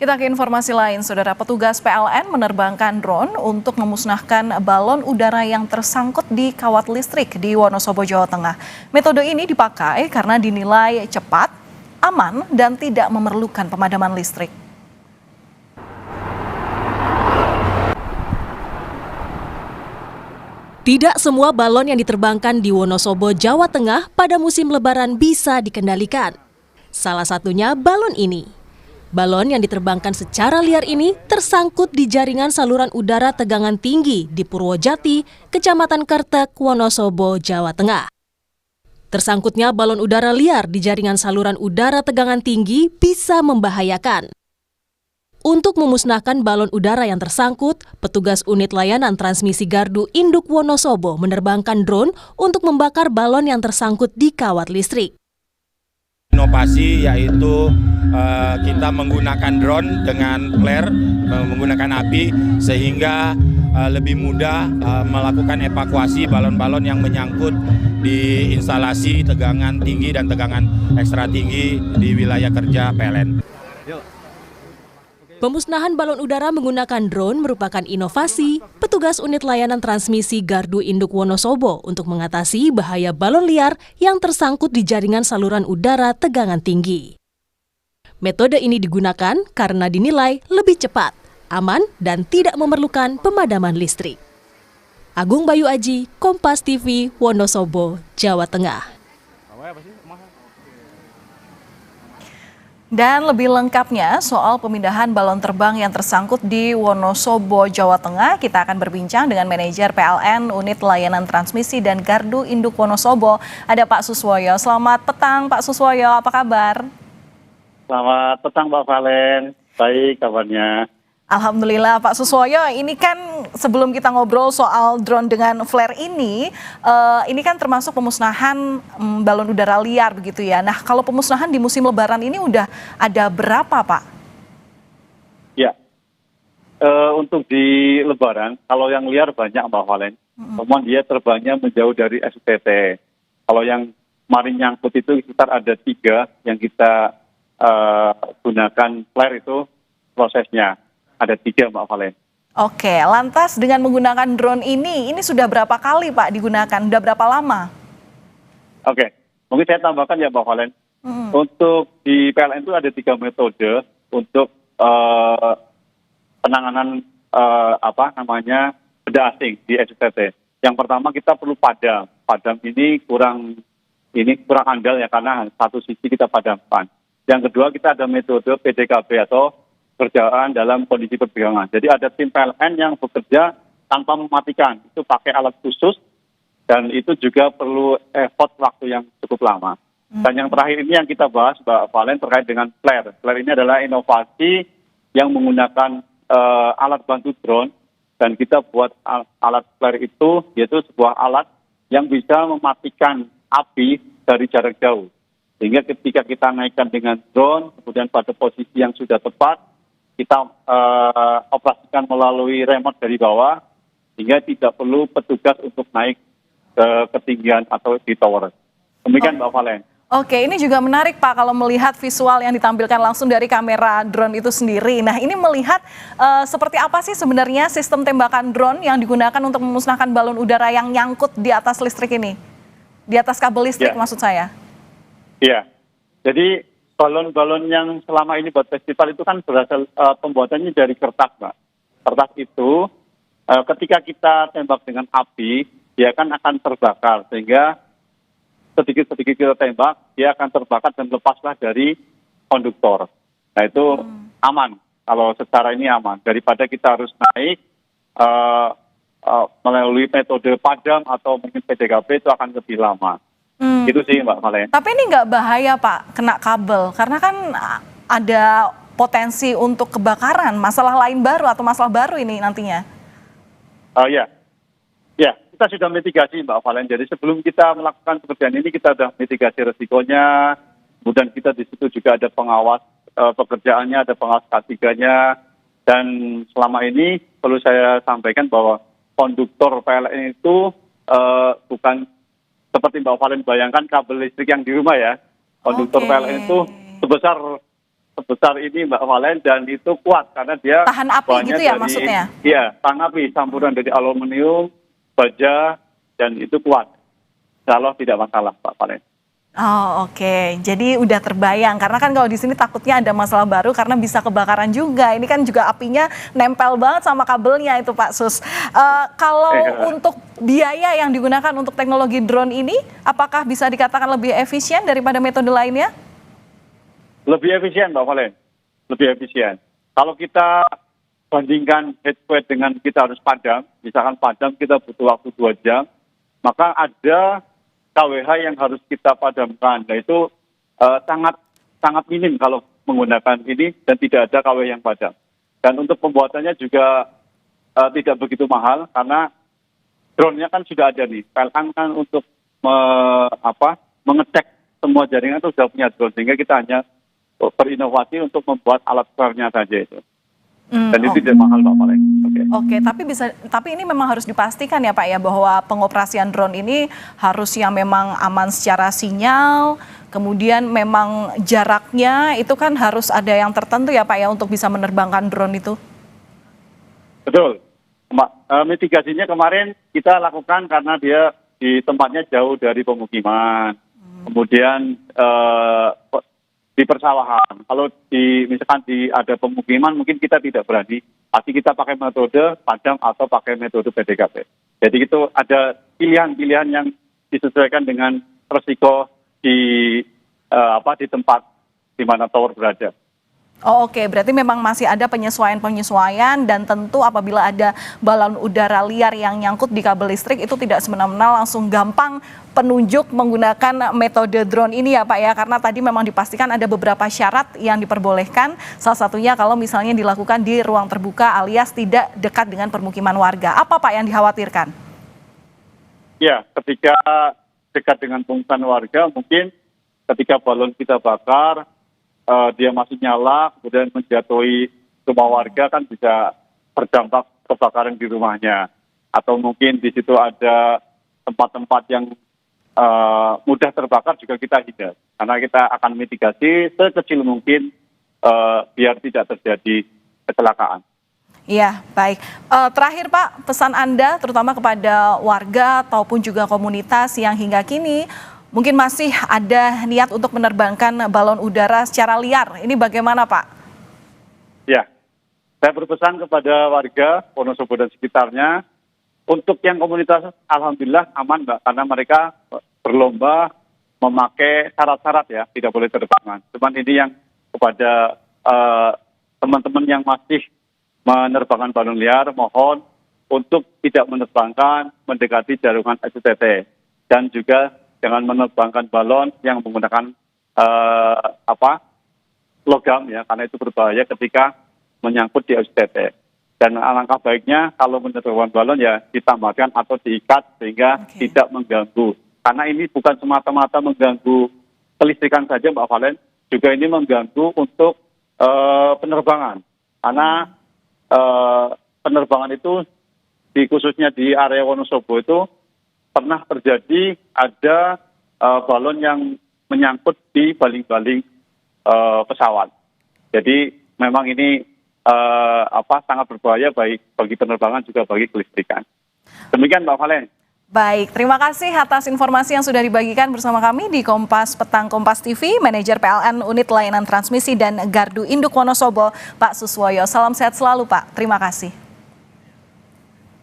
Kita ke informasi lain, Saudara. Petugas PLN menerbangkan drone untuk memusnahkan balon udara yang tersangkut di kawat listrik di Wonosobo, Jawa Tengah. Metode ini dipakai karena dinilai cepat, aman, dan tidak memerlukan pemadaman listrik. Tidak semua balon yang diterbangkan di Wonosobo, Jawa Tengah pada musim Lebaran bisa dikendalikan. Salah satunya balon ini. Balon yang diterbangkan secara liar ini tersangkut di jaringan saluran udara tegangan tinggi di Purwojati, Kecamatan Kertek, Wonosobo, Jawa Tengah. Tersangkutnya balon udara liar di jaringan saluran udara tegangan tinggi bisa membahayakan. Untuk memusnahkan balon udara yang tersangkut, petugas unit layanan transmisi Gardu Induk Wonosobo menerbangkan drone untuk membakar balon yang tersangkut di kawat listrik. Inovasi yaitu kita menggunakan drone dengan flare, menggunakan api sehingga lebih mudah melakukan evakuasi balon-balon yang menyangkut di instalasi tegangan tinggi dan tegangan ekstra tinggi di wilayah kerja PLN. Pemusnahan balon udara menggunakan drone merupakan inovasi petugas unit layanan transmisi Gardu Induk Wonosobo untuk mengatasi bahaya balon liar yang tersangkut di jaringan saluran udara tegangan tinggi. Metode ini digunakan karena dinilai lebih cepat, aman, dan tidak memerlukan pemadaman listrik. Agung Bayu Aji, Kompas TV, Wonosobo, Jawa Tengah. Dan lebih lengkapnya soal pemindahan balon terbang yang tersangkut di Wonosobo, Jawa Tengah, kita akan berbincang dengan manajer PLN Unit Layanan Transmisi dan Gardu Induk Wonosobo, ada Pak Suswoyo. Selamat petang Pak Suswoyo, apa kabar? Selamat petang Mbak Valen, baik kabarnya. Alhamdulillah Pak Suswoyo, ini kan sebelum kita ngobrol soal drone dengan flare ini kan termasuk pemusnahan balon udara liar begitu ya. Nah kalau pemusnahan di musim Lebaran ini udah ada berapa Pak? Ya, untuk di Lebaran, kalau yang liar banyak Mbak Valen, namun dia terbangnya menjauh dari STT. Kalau yang kemarin nyangkut itu sekitar ada 3 yang kita gunakan flare itu prosesnya. Ada 3 Mbak Valen. Oke, lantas dengan menggunakan drone ini sudah berapa kali Pak digunakan? Sudah berapa lama? Oke, mungkin saya tambahkan ya Mbak Valen. Untuk di PLN itu ada 3 metode untuk penanganan benda asing di STT. Yang pertama kita perlu padam. Padam ini kurang andal ya karena satu sisi kita padamkan. Yang kedua kita ada metode PDKB atau kerjaan dalam kondisi perbincangan. Jadi ada tim PLN yang bekerja tanpa mematikan, itu pakai alat khusus dan itu juga perlu effort waktu yang cukup lama. Dan yang terakhir ini yang kita bahas Mbak Valen terkait dengan flare. Flare ini adalah inovasi yang menggunakan alat bantu drone dan kita buat alat flare itu yaitu sebuah alat yang bisa mematikan api dari jarak jauh. Sehingga ketika kita naikkan dengan drone, kemudian pada posisi yang sudah tepat, kita operasikan melalui remote dari bawah, sehingga tidak perlu petugas untuk naik ke ketinggian atau di tower. Demikian Mbak Valen. Oke, ini juga menarik Pak kalau melihat visual yang ditampilkan langsung dari kamera drone itu sendiri. Nah ini melihat seperti apa sih sebenarnya sistem tembakan drone yang digunakan untuk memusnahkan balon udara yang nyangkut di atas listrik ini? Di atas kabel listrik maksud saya. Iya, jadi balon-balon yang selama ini buat festival itu kan berasal pembuatannya dari kertas, Mbak. Kertas itu ketika kita tembak dengan api, dia kan akan terbakar. Sehingga sedikit-sedikit kita tembak, dia akan terbakar dan lepaslah dari konduktor. Nah itu aman, kalau secara ini aman. Daripada kita harus naik melalui metode padam atau mungkin PDKB itu akan lebih lama. Itu sih Mbak Valen. Tapi ini nggak bahaya Pak kena kabel karena kan ada potensi untuk kebakaran, masalah lain baru atau masalah baru ini nantinya. Ya kita sudah mitigasi Mbak Valen. Jadi sebelum kita melakukan pekerjaan ini kita sudah mitigasi resikonya. Kemudian kita di situ juga ada pengawas pekerjaannya, ada pengawas K3-nya. Dan selama ini perlu saya sampaikan bahwa konduktor PLN itu bukan seperti Mbak Valen bayangkan kabel listrik yang di rumah ya. Konduktor PLN itu sebesar sebesar ini Mbak Valen, dan itu kuat karena dia Tahan api bahannya gitu ya maksudnya? Iya, tahan api, campuran dari aluminium, baja, dan itu kuat. Insya Allah tidak masalah Mbak Valen. Oh oke, jadi udah terbayang karena kan kalau di sini takutnya ada masalah baru karena bisa kebakaran juga. Ini kan juga apinya nempel banget sama kabelnya itu Pak Sus. Kalau untuk biaya yang digunakan untuk teknologi drone ini, apakah bisa dikatakan lebih efisien daripada metode lainnya? Lebih efisien Mbak Valen, lebih efisien. Kalau kita bandingkan head to head dengan kita harus padam, misalkan padam kita butuh waktu 2 jam, maka ada KWH yang harus kita padamkan. Nah itu sangat minim kalau menggunakan ini dan tidak ada KWH yang padam. Dan untuk pembuatannya juga tidak begitu mahal karena drone-nya kan sudah ada nih. PLN kan untuk mengecek semua jaringan itu sudah punya drone, sehingga kita hanya berinovasi untuk membuat alat besarnya saja itu. Dan itu tidak mahal Pak Valen. Oke, tapi ini memang harus dipastikan ya Pak ya bahwa pengoperasian drone ini harus yang memang aman secara sinyal, kemudian memang jaraknya itu kan harus ada yang tertentu ya Pak ya untuk bisa menerbangkan drone itu. Betul. Mitigasinya kemarin kita lakukan karena dia di tempatnya jauh dari pemukiman. Kemudian di persawahan. Kalau misalkan ada pemukiman mungkin kita tidak berani. Pasti kita pakai metode padam atau pakai metode PDKP. Jadi itu ada pilihan-pilihan yang disesuaikan dengan risiko di tempat di mana tower berada. Oh oke, berarti memang masih ada penyesuaian-penyesuaian dan tentu apabila ada balon udara liar yang nyangkut di kabel listrik itu tidak semena-mena langsung gampang penunjuk menggunakan metode drone ini ya Pak ya, karena tadi memang dipastikan ada beberapa syarat yang diperbolehkan, salah satunya kalau misalnya dilakukan di ruang terbuka alias tidak dekat dengan permukiman warga. Apa Pak yang dikhawatirkan? Ya, ketika dekat dengan permukiman warga mungkin ketika balon kita bakar, dia masih nyala, kemudian menjatuhi rumah warga kan bisa berdampak kebakaran di rumahnya. Atau mungkin di situ ada tempat-tempat yang mudah terbakar juga kita hindari. Karena kita akan mitigasi sekecil mungkin biar tidak terjadi kecelakaan. Iya, baik. Terakhir Pak, pesan Anda terutama kepada warga ataupun juga komunitas yang hingga kini mungkin masih ada niat untuk menerbangkan balon udara secara liar. Ini bagaimana Pak? Ya, saya berpesan kepada warga Wonosobo dan sekitarnya, untuk yang komunitas alhamdulillah aman Mbak, karena mereka berlomba memakai syarat-syarat ya, tidak boleh terbangan. Cuman ini yang kepada teman-teman yang masih menerbangkan balon liar, mohon untuk tidak menerbangkan mendekati jaringan STT dan juga jangan menerbangkan balon yang menggunakan logam ya, karena itu berbahaya ketika menyangkut di STT. Dan alangkah baiknya kalau menerbangkan balon ya ditambahkan atau diikat sehingga tidak mengganggu. Karena ini bukan semata-mata mengganggu kelistrikan saja Mbak Valen, juga ini mengganggu untuk penerbangan. Karena penerbangan itu khususnya di area Wonosobo itu pernah terjadi ada balon yang menyangkut di baling-baling pesawat. Jadi memang ini sangat berbahaya baik bagi penerbangan juga bagi kelistrikan. Demikian Mbak Valen. Baik, terima kasih atas informasi yang sudah dibagikan bersama kami di Kompas Petang Kompas TV, Manajer PLN Unit Layanan Transmisi dan Gardu Induk Wonosobo, Pak Suswoyo. Salam sehat selalu Pak, terima kasih.